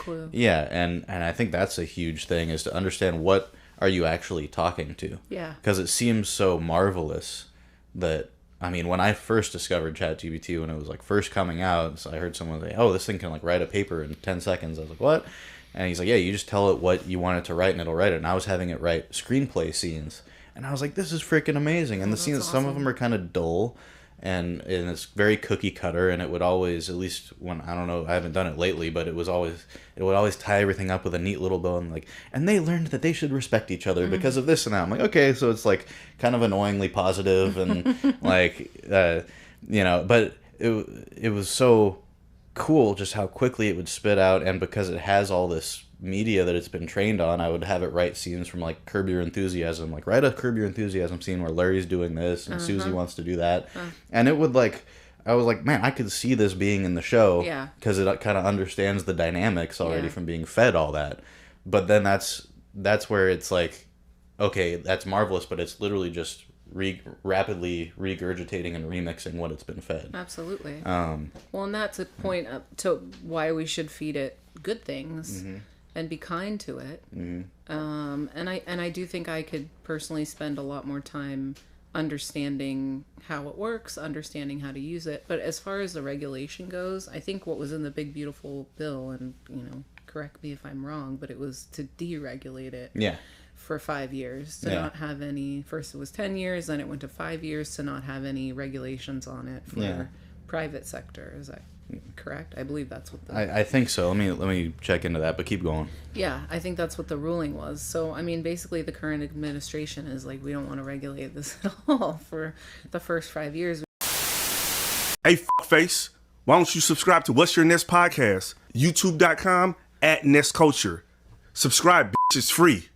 clue. Yeah, and I think that's a huge thing, is to understand what are you actually talking to. Yeah. Because it seems so marvelous that, I mean, when I first discovered ChatGPT, when it was like first coming out, so I heard someone say, oh, this thing can like write a paper in 10 seconds. I was like, what? And he's like, yeah, you just tell it what you want it to write and it'll write it. And I was having it write screenplay scenes. And I was like, this is freaking amazing. And the scenes, awesome. some of them are kind of dull. And it's very cookie cutter, and it would always, at least when, I don't know, I haven't done it lately, but it would always tie everything up with a neat little bow, and like, and they learned that they should respect each other because of this and that. I'm like, okay, so it's like kind of annoyingly positive and like, you know, but it was so cool just how quickly it would spit out, and because it has all this media that it's been trained on, I would have it write scenes from like Curb Your Enthusiasm, like write a Curb Your Enthusiasm scene where Larry's doing this and Susie wants to do that, and it would like, I was like, man, I could see this being in the show, because it kind of understands the dynamics already from being fed all that. But then that's where it's like, okay, that's marvelous, but it's literally just rapidly regurgitating and remixing what it's been fed. Absolutely. Well, and that's a point up to why we should feed it good things. And be kind to it. And I do think I could personally spend a lot more time understanding how it works, understanding how to use it. But as far as the regulation goes, I think what was in the big beautiful bill, and correct me if I'm wrong, but it was to deregulate it. For 5 years to not have any. First it was 10 years, then it went to 5 years to not have any regulations on it for private sector. Is that correct? I believe that's what I think so. Let me check into that, but keep going. Yeah, I think that's what the ruling was. So, I mean, basically the current administration is like, we don't want to regulate this at all for the first 5 years. Hey, face, why don't you subscribe to What's Your Nest podcast? YouTube.com/NestCulture. Subscribe, bitch, it's free.